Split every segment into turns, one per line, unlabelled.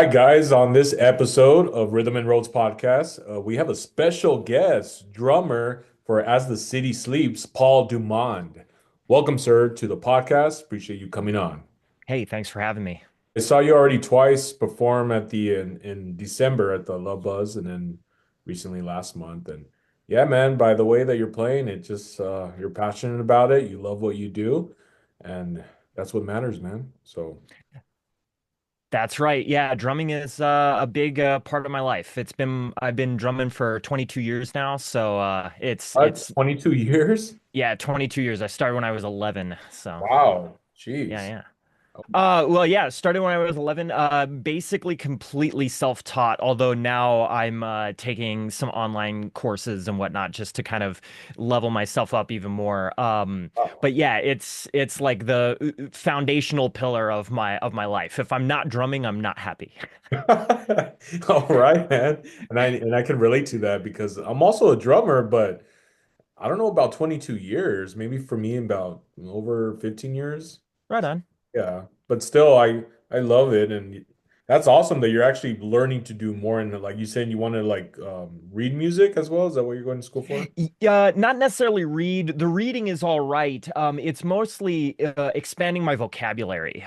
Hi, guys. On this episode of Rhythm and Roads podcast, we have a special guest, drummer for As the City Sleeps, Paul Dumond. Welcome, sir, to the podcast. Appreciate you coming on.
Hey, thanks for having me.
I saw you already twice perform in December at the Love Buzz and then recently last month. And yeah, man, by the way that you're playing, it just you're passionate about it. You love what you do, and that's what matters, man. So
That's right. Yeah, drumming is a big part of my life. I've been drumming for 22 years now, so
what, 22 years?
yeah, 22 years. I started when I was 11, so
Wow.
yeah,
Jeez.
yeah. Well, yeah, started when I was 11, basically completely self-taught, although now I'm taking some online courses and whatnot just to kind of level myself up even more. But yeah, it's like the foundational pillar of my life. If I'm not drumming, I'm not happy.
All right, man. And I can relate to that because I'm also a drummer, but I don't know about 22 years. Maybe for me about over 15 years.
Right on.
Yeah, but still, I love it, and that's awesome that you're actually learning to do more. And like you said, you want to like read music as well. Is that what you're going to school for?
Not necessarily read. The reading is all right. It's mostly expanding my vocabulary.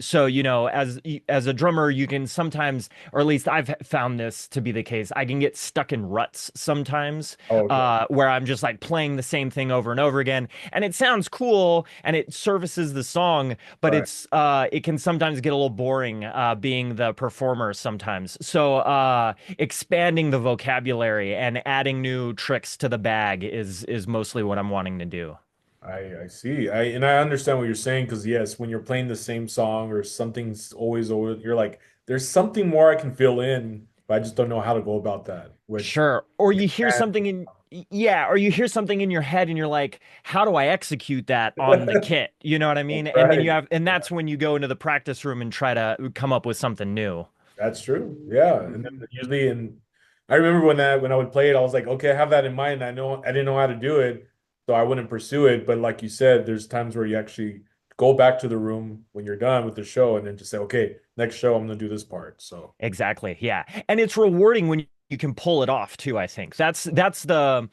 So as a drummer, you can sometimes, or at least I've found this to be the case, I can get stuck in ruts sometimes,
Oh, okay.
where I'm just like playing the same thing over and over again, and it sounds cool and it services the song, but
Right.
it can sometimes get a little boring being the performer sometimes. So expanding the vocabulary and adding new tricks to the bag is mostly what I'm wanting to do.
I see. I understand what you're saying because yes, when you're playing the same song or something's always you're like, there's something more I can fill in, but I just don't know how to go about that. Which
Sure. Or you hear
expand.
something in yeah, or you hear something in your head and you're like, how do I execute that on the kit? You know what I mean? And then
Right.
and that's when you go into the practice room and try to come up with something new.
That's true. Yeah. And then usually I remember when I would play it, I was like, okay, I have that in mind. I didn't know how to do it, so I wouldn't pursue it. But like you said, there's times where you actually go back to the room when you're done with the show and then just say, okay, next show I'm gonna do this part. So
Exactly. Yeah. And it's rewarding when you can pull it off too, I think. That's the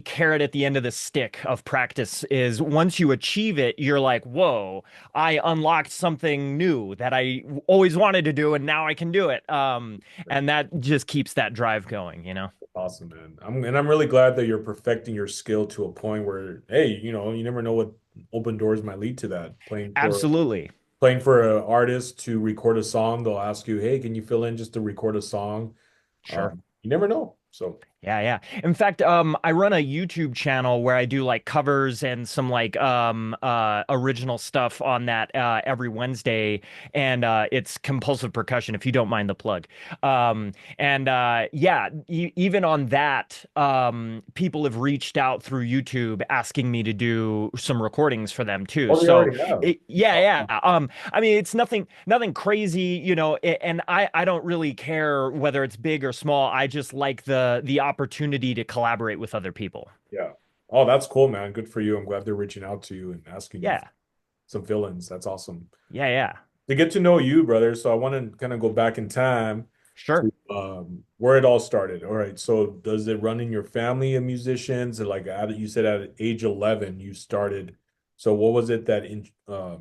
carrot at the end of the stick of practice is once you achieve it, you're like, "Whoa, I unlocked something new that I always wanted to do and now I can do it." And that just keeps that drive going, you know.
awesome, man. I'm really glad that you're perfecting your skill to a point where, hey, you never know what open doors might lead to that.
Absolutely.
Playing for an artist to record a song, they'll ask you, hey, can you fill in just to record a song?
Sure.
You never know. So
Yeah, yeah. In fact, I run a YouTube channel where I do like covers and some like original stuff on that every Wednesday, and it's compulsive percussion. If you don't mind the plug, and yeah, even on that, people have reached out through YouTube asking me to do some recordings for them too.
oh, they
So,
already have.
yeah,
Oh,
yeah. I mean, it's nothing crazy, you know, and I don't really care whether it's big or small. I just like the opportunity to collaborate with other people.
yeah. Oh, that's cool, man. Good for you. I'm glad they're reaching out to you and asking you for
Yeah.
some fill-ins. That's awesome.
Yeah, yeah.
To get to know you, brother. So I want to kind of go back in time
Sure.
to where it all started. All right. So does it run in your family of musicians? And like you said, at age 11, you started. So what was it that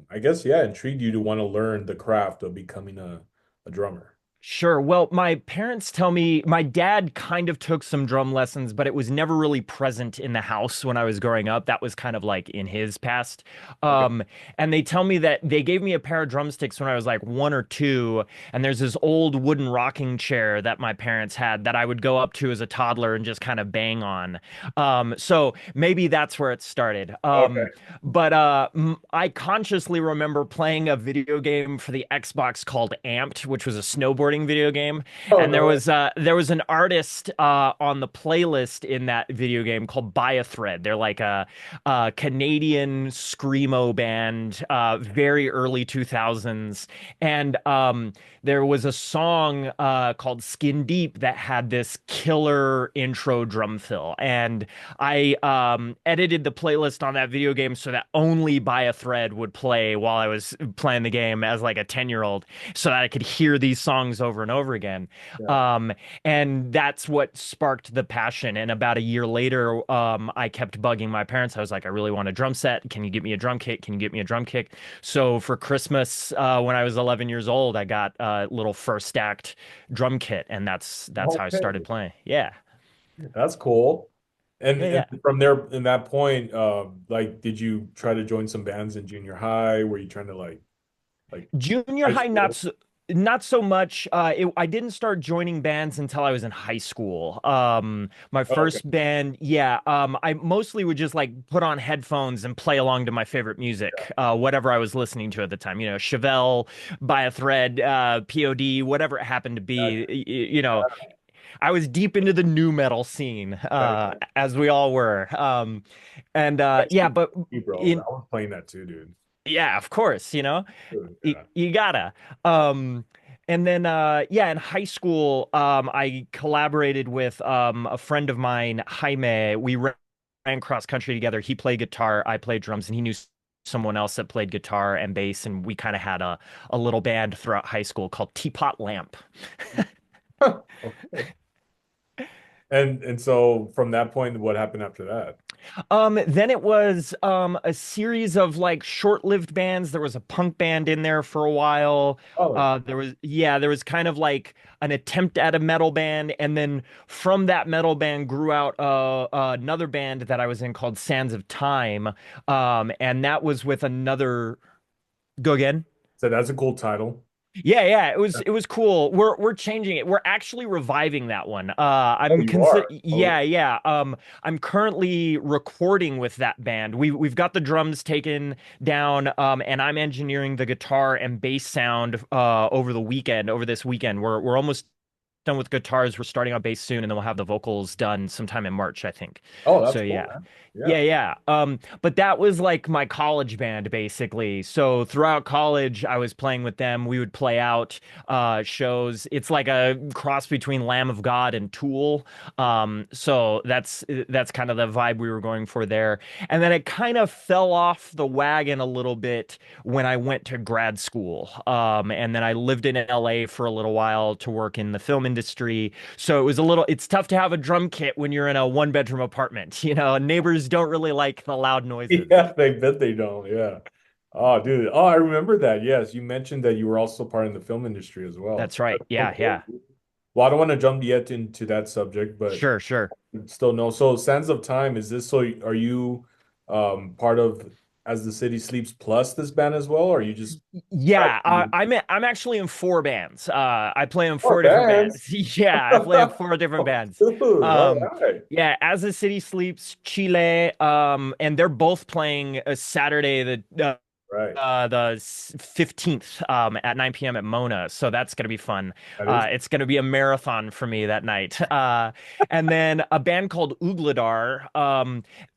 I guess, yeah, intrigued you to want to learn the craft of becoming a drummer?
Sure. Well, my parents tell me my dad kind of took some drum lessons, but it was never really present in the house when I was growing up. That was kind of like in his past.
Okay.
And they tell me that they gave me a pair of drumsticks when I was like one or two. And there's this old wooden rocking chair that my parents had that I would go up to as a toddler and just kind of bang on. So maybe that's where it started.
Okay.
But I consciously remember playing a video game for the Xbox called Amped, which was a snowboarding video game,
Oh,
and
no.
there was an artist on the playlist in that video game called Buy a Thread. They're like a Canadian screamo band, very early 2000s, and there was a song called Skin Deep that had this killer intro drum fill. And I edited the playlist on that video game so that only By a Thread would play while I was playing the game as like a 10-year-old so that I could hear these songs over and over again.
Yeah.
Um, and that's what sparked the passion. And about a year later, I kept bugging my parents. I was like, I really want a drum set. Can you get me a drum kit? Can you get me a drum kit? So for Christmas, when I was 11 years old, I got a little first stacked drum kit, and that's how I started
Okay.
playing. Yeah,
That's cool.
yeah,
And
yeah.
from there, in that point, like, did you try to join some bands in junior high? Were you trying to like
Junior
high
high,
school?
not so much. I didn't start joining bands until I was in high school. My
Oh, okay.
first band, yeah. I mostly would just like put on headphones and play along to my favorite music, whatever I was listening to at the time. You know, Chevelle, By a Thread, POD, whatever it happened to be.
Gotcha.
I was deep into the new metal scene,
Gotcha.
as we all were. And
That's
yeah, but
me, bro.
in
I was playing that too, dude.
yeah, of course,
Dude,
you,
yeah.
you gotta. And then yeah, in high school, I collaborated with a friend of mine, Jaime. We ran cross country together. He played guitar, I played drums, and he knew someone else that played guitar and bass, and we kind of had a little band throughout high school called Teapot Lamp.
Okay. And so from that point, what happened after that?
Then it was a series of like short-lived bands. There was a punk band in there for a while.
Oh,
There was kind of like an attempt at a metal band, and then from that metal band grew out another band that I was in called Sands of Time. And that was with another. Go again.
so that's a cool title.
Yeah, yeah, it was cool. We're changing it. We're actually reviving that one.
Oh,
I'm
you
consider
are. Oh,
yeah, yeah. I'm currently recording with that band. We've got the drums taken down, and I'm engineering the guitar and bass sound over the weekend, over this weekend. We're almost done with guitars. We're starting on bass soon, and then we'll have the vocals done sometime in March, I think.
oh,
So
that's cool,
yeah.
man.
Yeah,
Yeah.
yeah. But that was like my college band basically. So throughout college, I was playing with them. We would play out shows. It's like a cross between Lamb of God and Tool. So that's kind of the vibe we were going for there. And then it kind of fell off the wagon a little bit when I went to grad school. And then I lived in LA for a little while to work in the film industry. So it's tough to have a drum kit when you're in a one bedroom apartment. Neighbors don't really like the loud noises.
Yeah, they bet they don't. Yeah. Oh, dude. Oh, I remember that. Yes, you mentioned that you were also part in the film industry as well.
That's right.
That's so
Yeah,
cool.
yeah.
Well, I don't want to jump yet into that subject, but
Sure, sure.
still no. So, Sands of Time, is this so are you part of As the City Sleeps Plus this band as well, or are you just
Yeah, I'm actually in four bands. I play in
oh
four different
bands?
bands. Yeah, I play in four different
Oh,
bands.
dude, all
Um,
right.
yeah, As the City Sleeps, Chile, and they're both playing a Saturday
Right.
the 15th at 9 p.m. at Mona. So that's going to be fun.
That is
It's going to be a marathon for me that night. And then a band called Ugladar.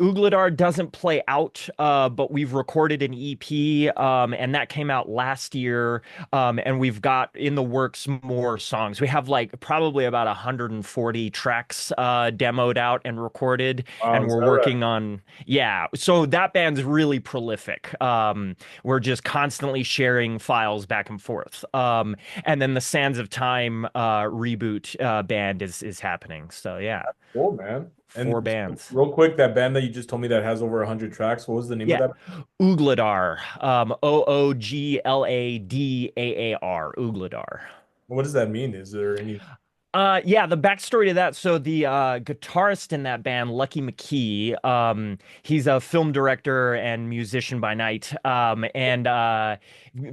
Ugladar doesn't play out, but we've recorded an EP, and that came out last year. And we've got in the works more songs. We have like probably about 140 tracks demoed out and recorded,
wow,
and
is
we're
that right?
working on, yeah. So that band's really prolific. We're just constantly sharing files back and forth. And then the Sands of Time reboot band is happening. So yeah,
Cool, man.
four
And
bands.
real quick, that band that you just told me that has over 100 tracks, what was the name of
Yeah,
that?
Ugladar. Oogladar. Ugladar.
What does that mean? Is there any?
Yeah, the backstory to that. So the guitarist in that band, Lucky McKee, he's a film director and musician by night, and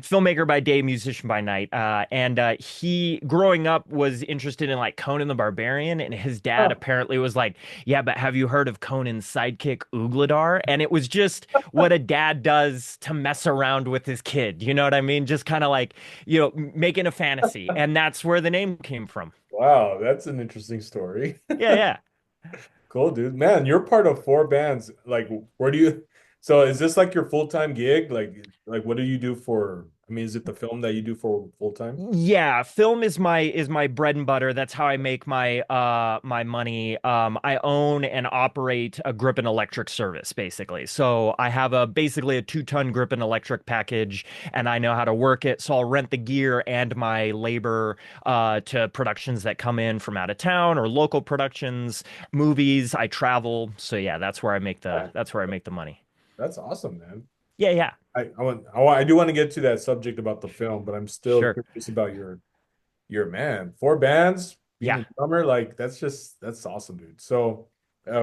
filmmaker by day, musician by night. And he, growing up, was interested in like Conan the Barbarian, and his dad
Oh,
apparently was like, "Yeah, but have you heard of Conan's sidekick Ugladar?" And it was just what a dad does to mess around with his kid. You know what I mean? Just kind of like, making a fantasy, and that's where the name came from.
wow, that's an interesting story.
Yeah, yeah.
Cool, dude. Man, you're part of four bands. Like, where do you? So, is this like your full-time gig? Like, what do you do for? I mean, is it the film that you do for full time?
Yeah, film is my bread and butter. That's how I make my money. I own and operate a grip and electric service basically. So I have a basically a 2-ton grip and electric package, and I know how to work it. So I'll rent the gear and my labor to productions that come in from out of town or local productions, movies. I travel. So yeah,
Yeah.
that's where I make the money.
That's awesome, man.
Yeah, yeah.
I do want to get to that subject about the film, but I'm still
Sure.
curious about your man. 4 bands, being
Yeah.
a drummer, like that's awesome, dude. So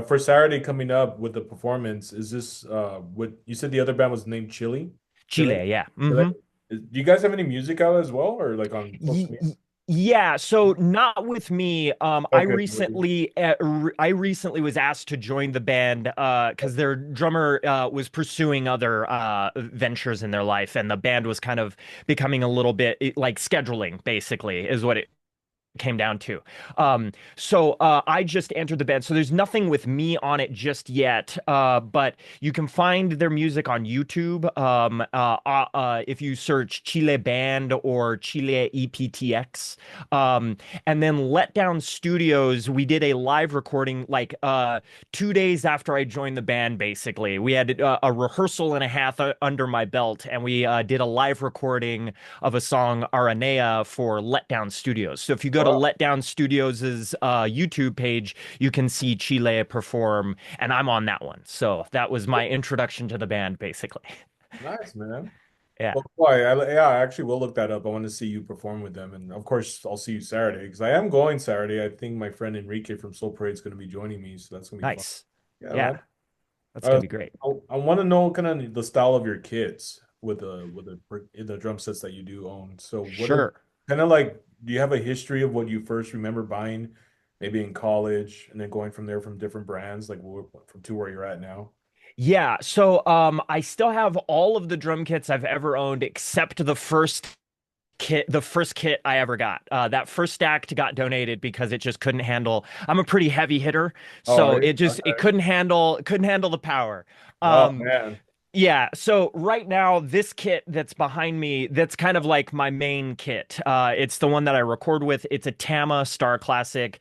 for Saturday coming up with the performance, is this what you said the other band was named Chili? Chile?
Chile, yeah.
Chile?
Hmm.
Do you guys have any music out as well, or like on social
Y-
media?
y- Yeah, so not with me.
Okay.
I recently was asked to join the band because their drummer was pursuing other ventures in their life, and the band was kind of becoming a little bit like scheduling, basically, is what it came down to. I just entered the band. So there's nothing with me on it just yet. But you can find their music on YouTube. If you search Chile Band or Chile EPTX. And then Letdown Studios, we did a live recording like 2 days after I joined the band, basically. We had a rehearsal and a half under my belt, and we did a live recording of a song Aranea for Letdown Studios. So if you go to
Wow,
Letdown Studios' YouTube page, you can see Chile perform, and I'm on that one. So that was my introduction to the band, basically.
nice, man.
Yeah.
Well, boy, yeah, I actually will look that up. I want to see you perform with them, and of course, I'll see you Saturday because I am going Saturday. I think my friend Enrique from Soul Parade is going to be joining me, so that's going to be fun.
Nice.
Yeah,
Yeah.
man.
That's gonna
Uh,
be great.
I want to know kind of the style of your kits with the drum sets that you do own. So, what are
Sure.
kind of like? Do you have a history of what you first remember buying, maybe in college, and then going from there from different brands, like from to where you're at now?
Yeah. I still have all of the drum kits I've ever owned except the first kit I ever got. That first stack got donated because it just couldn't handle. I'm a pretty heavy hitter,
Oh,
so
are you?
it
Okay.
couldn't handle the power.
Oh
Um,
man.
yeah, so right now, this kit that's behind me, that's kind of like my main kit. It's the one that I record with. It's a Tama Star Classic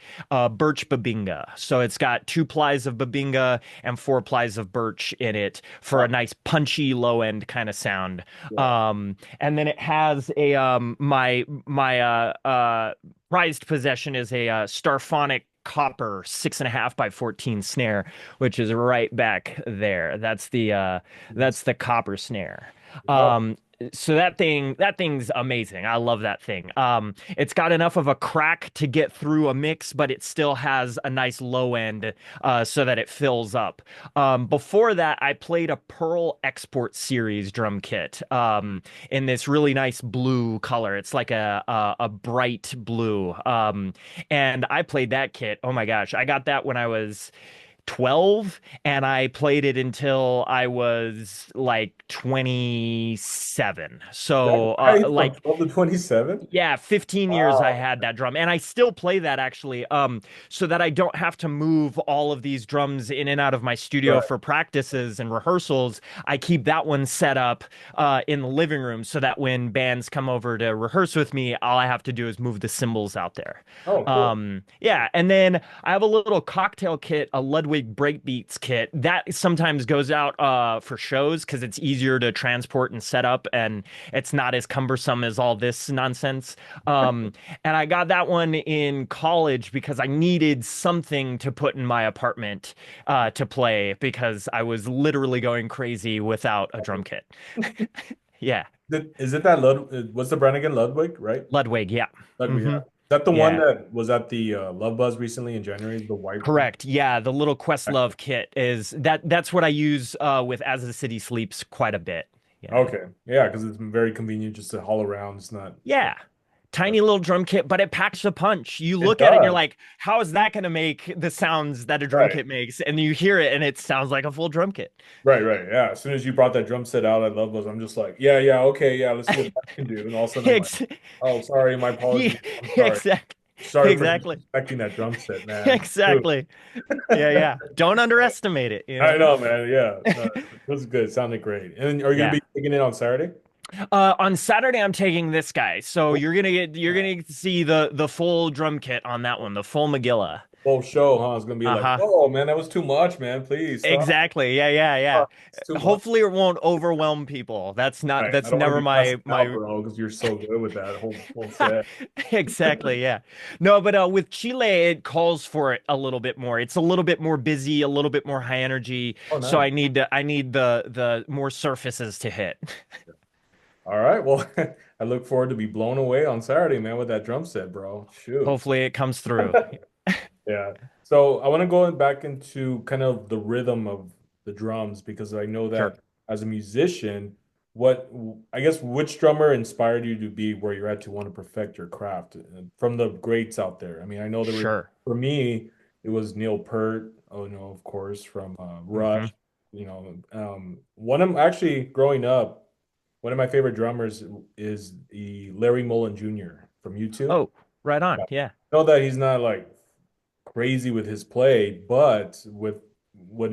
birch babinga. So it's got 2 plies of babinga and 4 plies of birch in it for a
Oh,
nice punchy low end kind of sound.
yeah.
And then it has a my prized possession is a Starphonic copper 6.5 by 14 snare, which is right back there. That's the copper snare.
Oh,
Um, so that thing's amazing. I love that thing. It's got enough of a crack to get through a mix, but it still has a nice low end so that it fills up. Before that, I played a Pearl Export Series drum kit in this really nice blue color. It's like a bright blue. And I played that kit. Oh my gosh, I got that when I was 12 and I played it until I was like 27.
that's
So
right. From 12 to 27.
yeah, 15 years I
Wow.
had that drum and I still play that actually so that I don't have to move all of these drums in and out of my studio
Right.
for practices and rehearsals. I keep that one set up in the living room so that when bands come over to rehearse with me, all I have to do is move the cymbals out there.
Oh, cool.
Yeah, and then I have a little cocktail kit, a Ludwig Breakbeats kit that sometimes goes out for shows because it's easier to transport and set up and it's not as cumbersome as all this nonsense. Um, and I got that one in college because I needed something to put in my apartment to play because I was literally going crazy without a drum kit. Yeah,
Is it that what's the brand again? Ludwig, right?
Ludwig, yeah.
Ludwig, yeah.
Hmm.
Is that the one
Yeah.
that was at the Love Buzz recently in January? The white one?
Correct. Yeah, the little Questlove kit is that's what I use with As the City Sleeps quite a bit. Yeah.
Okay. Yeah, because it's very convenient just to haul around. It's not.
Yeah.
That's,
Tiny little drum kit, but it packs a punch. You
it
look at it and you're
does.
like, how is that going to make the sounds that a drum
Right.
kit makes? And you hear it and it sounds like a full drum kit.
Right, right. Yeah. As soon as you brought that drum set out, I love those. I'm just like, yeah, yeah, okay, yeah, let's see what that can do. And all of a sudden I'm like,
Ex-
oh, sorry, my
Yeah,
apologies. I'm sorry.
exactly.
Sorry for
Exactly.
disrespecting that drum set, man. Dude.
Exactly. Yeah, yeah. Don't underestimate it, you
I
know?
know, man. Yeah. No, it was good. It sounded great. And are you gonna
Yeah.
be taking it on Saturday?
On Saturday, I'm taking this guy, so you're gonna get to see the full drum kit on that one, the full Magilla.
Whole show, huh? It's gonna be like,
Uh-huh.
oh man, that was too much, man. Please stop.
Exactly. Yeah, yeah, yeah.
It's too much.
Hopefully it won't overwhelm people.
Right. I
That's
don't want to
never
be cussing out,
my
bro, because you're so good with that whole set.
Exactly, yeah. No, but with Chile it calls for it a little bit more. It's a little bit more busy, a little bit more high energy,
Oh,
so
nice.
I need the more surfaces to hit.
All right. Well, I look forward to be blown away on Saturday, man, with that drum set, bro. Shoot.
Hopefully it comes through.
Yeah. So I want to go back into kind of the rhythm of the drums because I know
Sure.
that as a musician, what I guess which drummer inspired you to be where you're at to want to perfect your craft from the greats out there? I mean, I know there were
Sure.
for me, it was Neil Peart. Oh no, of course, from
Hmm.
Rush. One of actually growing up, one of my favorite drummers is the Larry Mullen Jr. from U2.
Oh, right
Yeah.
on. Yeah.
I know that he's not like crazy with his play, but with what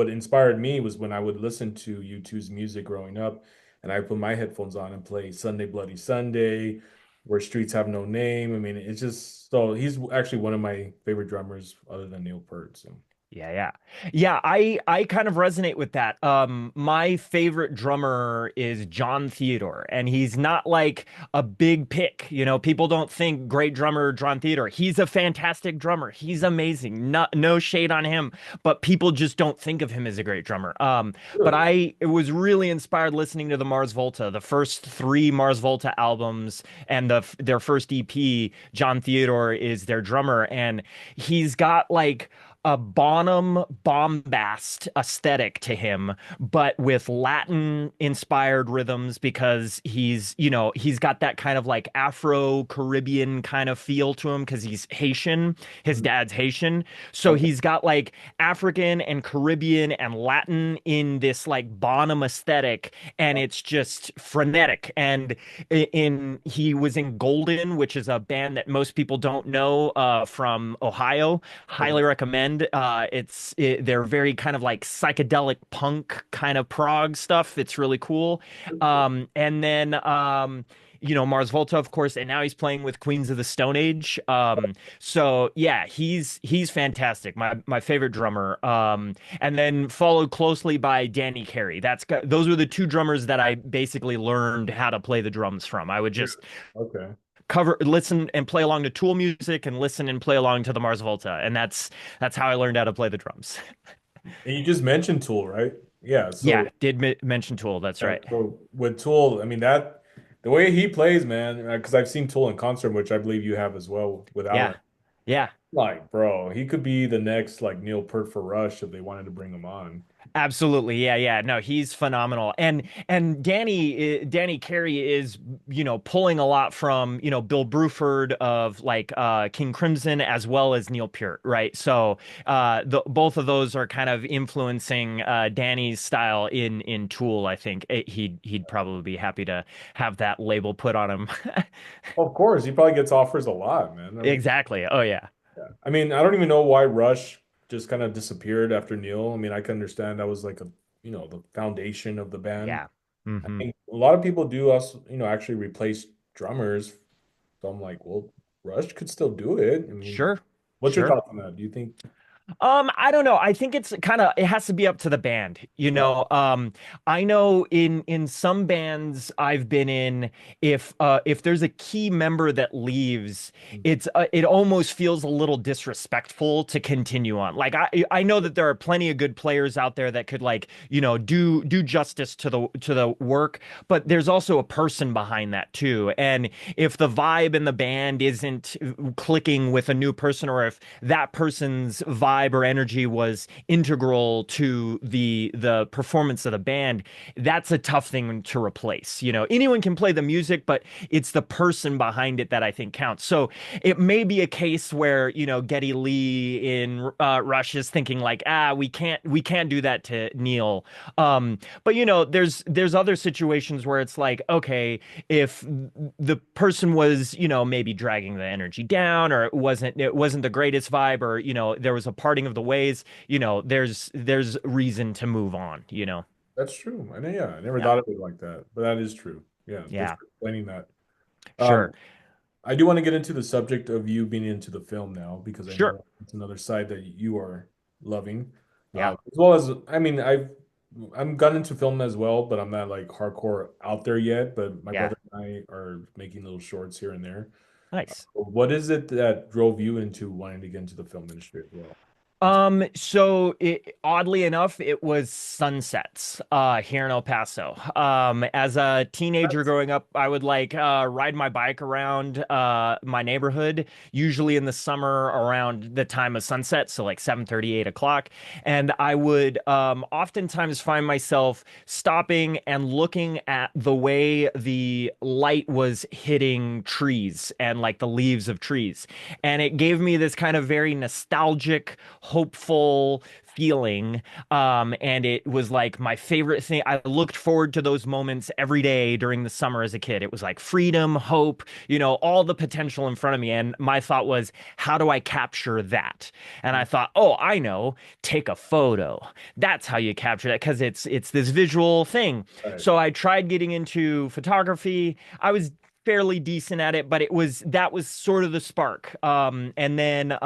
inspired me was when I would listen to U2's music growing up, and I put my headphones on and play Sunday Bloody Sunday, Where Streets Have No Name. I mean, it's just so he's actually one of my favorite drummers other than Neil Peart. So
Yeah, yeah. Yeah, I kind of resonate with that. My favorite drummer is John Theodore, and he's not like a big pick. You know, people don't think great drummer John Theodore. He's a fantastic drummer. He's amazing. No shade on him, but people just don't think of him as a great drummer. But
really,
I was really inspired listening to the Mars Volta, the first three Mars Volta albums, and their first EP. John Theodore is their drummer, and he's got like a Bonham bombast aesthetic to him, but with Latin inspired rhythms because he's got that kind of like Afro Caribbean kind of feel to him because he's Haitian. His dad's Haitian. So
okay.
he's got like African and Caribbean and Latin in this like Bonham aesthetic, and it's just frenetic. And in he was in Golden, which is a band that most people don't know from Ohio.
Okay.
Highly recommend. They're very kind of like psychedelic punk kind of prog stuff. It's really cool. And then Mars Volta, of course, and now he's playing with Queens of the Stone Age. So yeah, he's fantastic. My favorite drummer. And then followed closely by Danny Carey. Those were the two drummers that I basically learned how to play the drums from. I would just
Okay.
listen and play along to Tool music and listen and play along to the Mars Volta. And that's how I learned how to play the drums.
And you just mentioned Tool, right? Yeah.
Yeah,
So
did mention Tool. That's
yeah,
right.
so with Tool, I mean that the way he plays, man, because I've seen Tool in concert, which I believe you have as well with
Yeah.
Alan.
Yeah.
Like, bro, he could be the next like Neil Peart for Rush if they wanted to bring him on.
Absolutely. Yeah, yeah. No, he's phenomenal. And Danny Carey is, pulling a lot from, Bill Bruford of like King Crimson as well as Neil Peart, right? So both of those are kind of influencing Danny's style in Tool, I think. He'd probably be happy to have that label put on him.
Of course, he probably gets offers a lot, man.
Exactly. Oh yeah.
I mean, I don't even know why Rush just kind of disappeared after Neil. I mean, I can understand that was like the foundation of the band.
Yeah.
I
Hmm.
think a lot of people do us, actually replace drummers. So I'm like, well, Rush could still do it. I mean,
Sure.
what's your
Sure.
thoughts on that? Do you think?
I don't know. I think it has to be up to the band, you
Right.
know. I know in some bands I've been in, if there's a key member that leaves, it almost feels a little disrespectful to continue on. Like I know that there are plenty of good players out there that could like, do justice to the work, but there's also a person behind that too. And if the vibe in the band isn't clicking with a new person, or if that person's vibe or energy was integral to the performance of the band, that's a tough thing to replace. Anyone can play the music, but it's the person behind it that I think counts. So it may be a case where Geddy Lee in Rush is thinking like, we can't do that to Neil. But there's other situations where it's like, okay, if the person was maybe dragging the energy down, or it wasn't the greatest vibe, or there was a parting of the ways, there's reason to move on.
That's true. I know, yeah, I never
Yeah.
thought of it like that, but that is true. Yeah, thanks
Yeah.
for explaining that.
Sure.
I do want to get into the subject of you being into the film now because I
Sure.
know it's another side that you are loving,
Yeah.
as well as I mean I'm gotten into film as well, but I'm not like hardcore out there yet. But my
Yeah.
brother and I are making little shorts here and there.
Nice.
What is it that drove you into wanting to get into the film industry as well?
Oddly enough, it was sunsets here in El Paso. As a teenager
That's
growing up, I would like ride my bike around my neighborhood, usually in the summer around the time of sunset, so like 7:30, 8 o'clock. And I would oftentimes find myself stopping and looking at the way the light was hitting trees and like the leaves of trees. And it gave me this kind of very nostalgic, hopeful feeling. And it was like my favorite thing. I looked forward to those moments every day during the summer as a kid. It was like freedom, hope, all the potential in front of me. And my thought was, how do I capture that? And I thought, oh, I know, take a photo. That's how you capture that because it's this visual thing.
right.
So I tried getting into photography. I was fairly decent at it, but that was sort of the spark. And then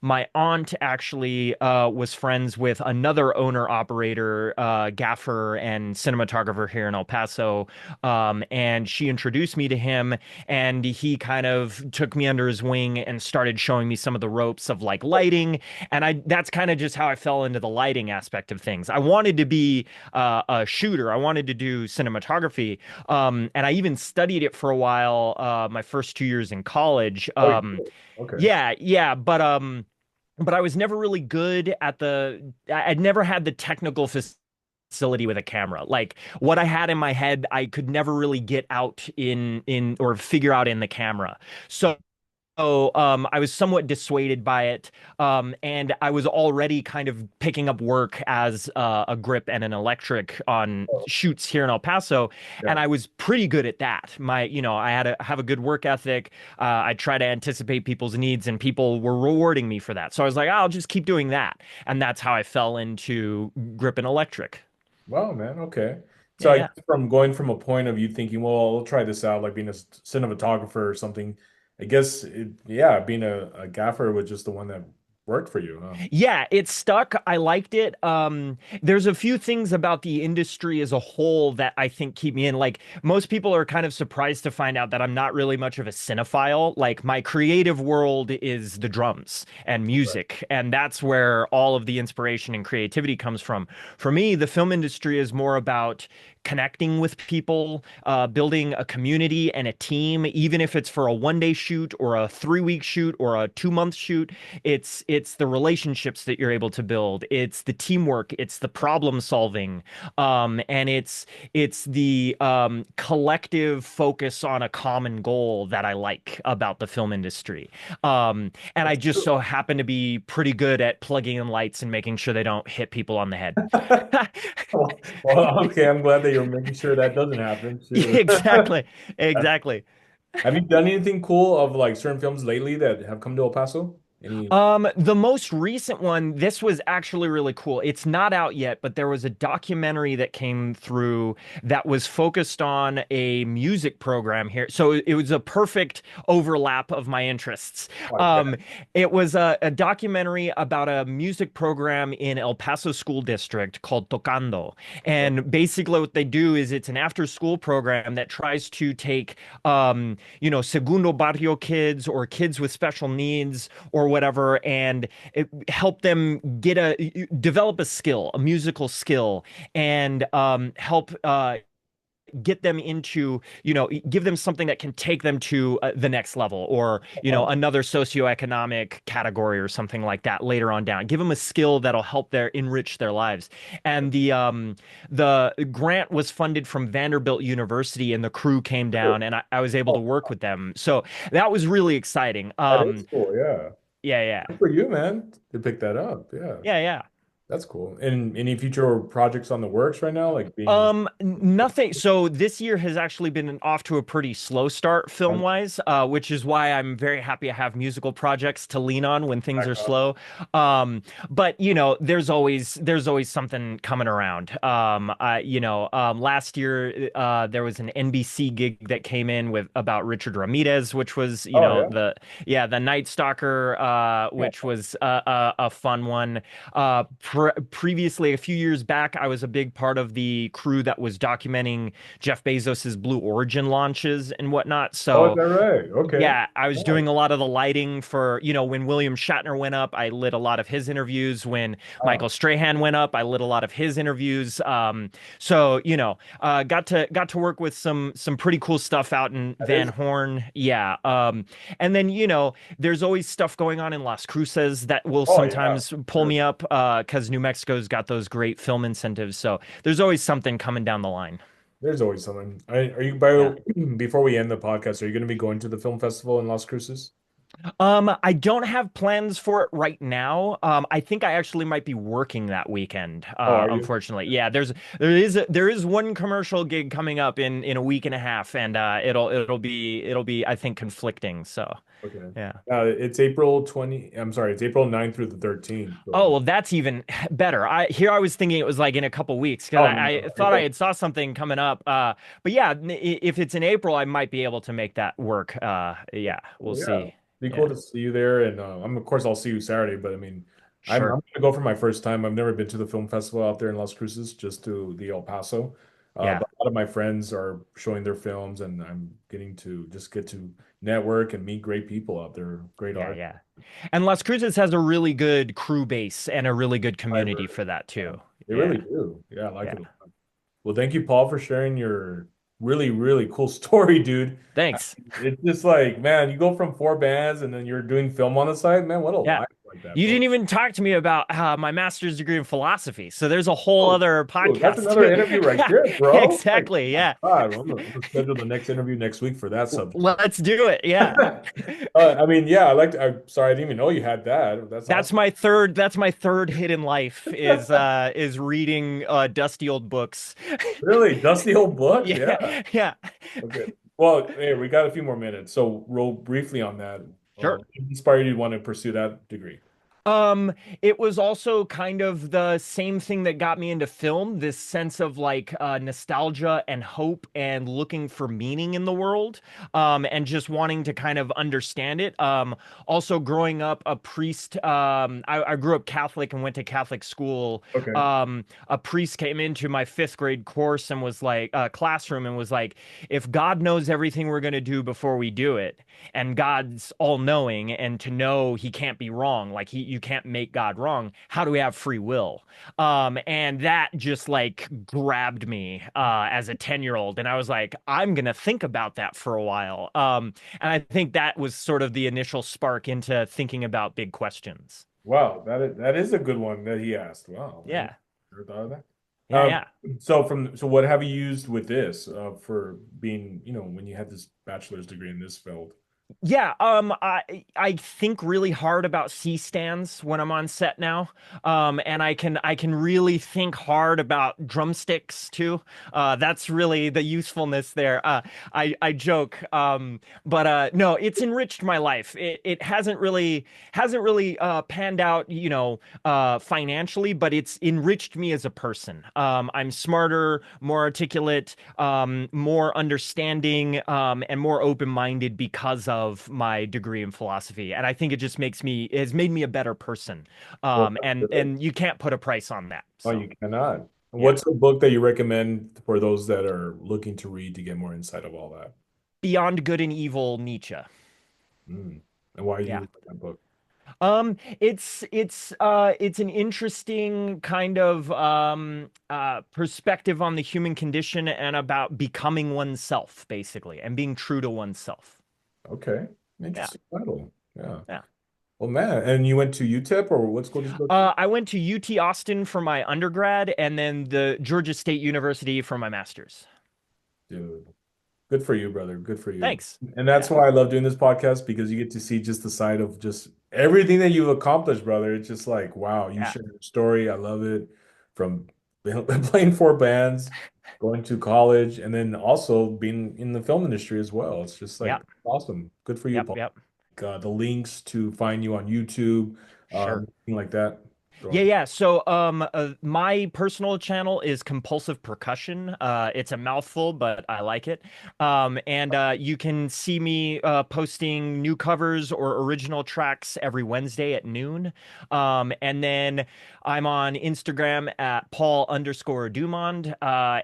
my aunt actually was friends with another owner operator, gaffer and cinematographer here in El Paso. And she introduced me to him, and he kind of took me under his wing and started showing me some of the ropes of like lighting. And that's kind of just how I fell into the lighting aspect of things. I wanted to be a shooter. I wanted to do cinematography. And I even studied it for a while, my first 2 years in college.
Oh, okay.
Yeah, yeah, but I was never really good at I'd never had the technical facility with a camera. Like what I had in my head, I could never really get out in or figure out in the camera. So I was somewhat dissuaded by it, and I was already kind of picking up work as a grip and an electric on
Oh,
shoots here in El Paso,
yeah.
and I was pretty good at that. I had to have a good work ethic. I try to anticipate people's needs, and people were rewarding me for that. So I was like, I'll just keep doing that, and that's how I fell into grip and electric.
Wow, man. Okay. So
Yeah,
I
yeah.
guess from going from a point of you thinking, well, I'll try this out, like being a cinematographer or something. I guess yeah, being a gaffer was just the one that worked for you, huh?
Yeah, it stuck. I liked it. There's a few things about the industry as a whole that I think keep me in. Like most people are kind of surprised to find out that I'm not really much of a cinephile. Like my creative world is the drums and
Right.
music, and that's where all of the inspiration and creativity comes from. For me, the film industry is more about connecting with people, building a community and a team, even if it's for a 1 day shoot or a 3 week shoot or a 2 month shoot. It's the relationships that you're able to build. It's the teamwork. It's the problem solving, and it's the collective focus on a common goal that I like about the film industry. And I
That's
just
true.
so happen to be pretty good at plugging in lights and making sure they don't hit people on the head.
Well, okay, I'm glad that you're making sure that doesn't happen. Shoot.
Exactly. Exactly.
Have you done anything cool of like certain films lately that have come to El Paso? Any?
The most recent one, this was actually really cool. It's not out yet, but there was a documentary that came through that was focused on a music program here. So it was a perfect overlap of my interests.
Oh, I bet.
Um, it was a documentary about a music program in El Paso School District called Tocando. And basically what they do is it's an after-school program that tries to take segundo barrio kids or kids with special needs or whatever, and help them develop a skill, a musical skill, and help get them into, give them something that can take them to the next level or,
Oh,
another socioeconomic category or something like that later on down. Give them a skill that'll help enrich their lives. And the grant was funded from Vanderbilt University, and the crew came
sure.
down, and I was able
Oh,
to work with them. So that was really exciting.
that is cool. Yeah.
Yeah, yeah.
Good for you, man, to pick that up. Yeah.
Yeah, yeah.
That's cool. And any future projects on the works right now, like being
Nothing. So this year has actually been off to a pretty slow start film wise, which is why I'm very happy I have musical projects to lean on when things
back
are
up?
slow. But there's always something coming around. Last year there was an NBC gig that came in with about Richard Ramirez, which was
Oh yeah.
the Night Stalker,
Yeah.
which was a fun one. Previously, a few years back, I was a big part of the crew that was documenting Jeff Bezos's Blue Origin launches and whatnot.
Oh, is
So,
that right? Okay.
yeah, I was
Wow.
doing a lot of the lighting for, when William Shatner went up, I lit a lot of his interviews. When Michael
Wow.
Strahan went up, I lit a lot of his interviews. Got to work with some pretty cool stuff out in
That
Van
is.
Horn. Yeah. And then, there's always stuff going on in Las Cruces that will
Oh yeah.
sometimes pull
Sure.
me up because New Mexico's got those great film incentives. So there's always something coming down the line.
There's always something. Are you
Yeah.
before we end the podcast, are you going to be going to the film festival in Las Cruces?
I don't have plans for it right now. I think I actually might be working that weekend.
Oh, are you?
Unfortunately, yeah. There is one commercial gig coming up in a week and a half, and it'll be I think conflicting. So
Okay.
yeah.
It's April 20. I'm sorry, it's April 9th through the 13th.
Oh,
So,
well, that's even better. I was thinking it was like in a couple weeks because
oh
I
no,
thought I
April.
had saw something coming up. But yeah, if it's in April, I might be able to make that work. Yeah, we'll
Well, yeah,
see.
be cool
Yeah,
to see you there. And I'm of course I'll see you Saturday. But I mean, I'm
sure.
gonna go for my first time. I've never been to the film festival out there in Las Cruces, just to the El Paso.
Yeah,
But a lot of my friends are showing their films, and I'm getting to just get to network and meet great people out there, great
yeah,
art.
yeah. And Las Cruces has a really good crew base and a really good community
Library.
for that
Yeah,
too.
they really
Yeah,
do. Yeah, I like
yeah.
it. Well, thank you, Paul, for sharing your really, really cool story, dude. I
Thanks.
It's just like, man, you go from four bands and then you're doing film on the side. Man, what a
Yeah.
life like that,
You
bro.
didn't even talk to me about my master's degree in philosophy. So there's a whole
Oh,
other
dude, that's
podcast.
another interview right there, bro. Like,
Exactly.
my
Yeah.
God, I'm gonna schedule the next interview next week for that subject.
Let's do it. Yeah.
I mean, yeah, I'm sorry, I didn't even know you had that. That's
That's
awesome.
my third hit in life is reading dusty old books.
Really, dusty old books. Yeah.
Yeah, yeah.
Okay. Well, hey, we got a few more minutes, so roll briefly on that.
Sure.
What inspired you to want to pursue that degree?
Um, it was also kind of the same thing that got me into film, this sense of like nostalgia and hope and looking for meaning in the world, and just wanting to kind of understand it. Also growing up a priest, I grew up Catholic and went to Catholic school.
Okay.
A priest came into my fifth grade course and was like, classroom and was like, if God knows everything we're going to do before we do it, and God's all knowing, and to know he can't be wrong, like you can't make God wrong. How do we have free will? And that just like grabbed me as a 10-year-old, and I was like, I'm gonna think about that for a while. And I think that was sort of the initial spark into thinking about big questions.
Wow, that is a good one that he asked. Wow, I
Yeah,
never thought of that.
yeah,
Um,
yeah.
so what have you used with this for being, when you had this bachelor's degree in this field?
Yeah, I think really hard about C stands when I'm on set now. And I can really think hard about drumsticks too. That's really the usefulness there. I joke, but no, it's enriched my life. It hasn't really panned out, financially, but it's enriched me as a person. I'm smarter, more articulate, more understanding, and more open-minded because of my degree in philosophy. And I think it has made me a better person.
Well,
And
that's good.
and you can't put a price on that.
Oh,
So
you cannot.
yeah.
What's a book that you recommend for those that are looking to read to get more insight of all that?
Beyond Good and Evil, Nietzsche.
Mm. And why do you
Yeah.
like that book?
It's an interesting kind of perspective on the human condition and about becoming oneself, basically, and being true to oneself.
Okay,
Yeah.
interesting title. Yeah.
Yeah.
Well, man, and you went to UTEP or what school did you go to?
I went to UT Austin for my undergrad and then the Georgia State University for my master's.
Dude, good for you, brother. Good for you.
Thanks.
And that's
Yeah.
why I love doing this podcast because you get to see just the side of just everything that you've accomplished, brother. It's just like, wow, you
Yeah.
share your story. I love it. From playing four bands, going to college, and then also being in the film industry as well. It's just
Yeah.
like awesome. Good for you,
Yep.
Paul.
Yep.
The links to find you on YouTube,
Sure.
anything like that.
Yeah,
So
yeah. So, my personal channel is Compulsive Percussion. It's a mouthful, but I like it. And you can see me posting new covers or original tracks every Wednesday at noon. And then I'm on Instagram at Paul_Dumond.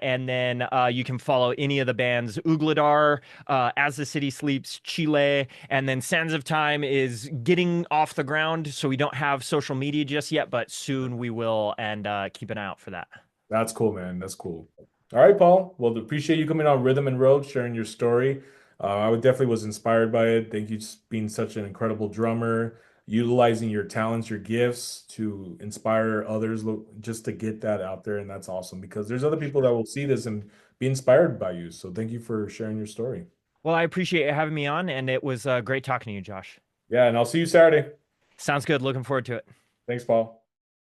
And then you can follow any of the bands Ugladar, As the City Sleeps, Chile, and then Sands of Time is getting off the ground, so we don't have social media just yet, but soon we will, and keep an eye out for that.
that's cool, man. That's cool. All right, Paul. Well, appreciate you coming on Rhythm and Road, sharing your story. I would definitely was inspired by it. Thank you for being such an incredible drummer, utilizing your talents, your gifts to inspire others, just to get that out there. And that's awesome because there's other people that will see this and be inspired by you. So thank you for sharing your story.
Well, I appreciate you having me on, and it was great talking to you, Josh.
Yeah, and I'll see you Saturday.
Sounds good. Looking forward to it.
Thanks, Paul.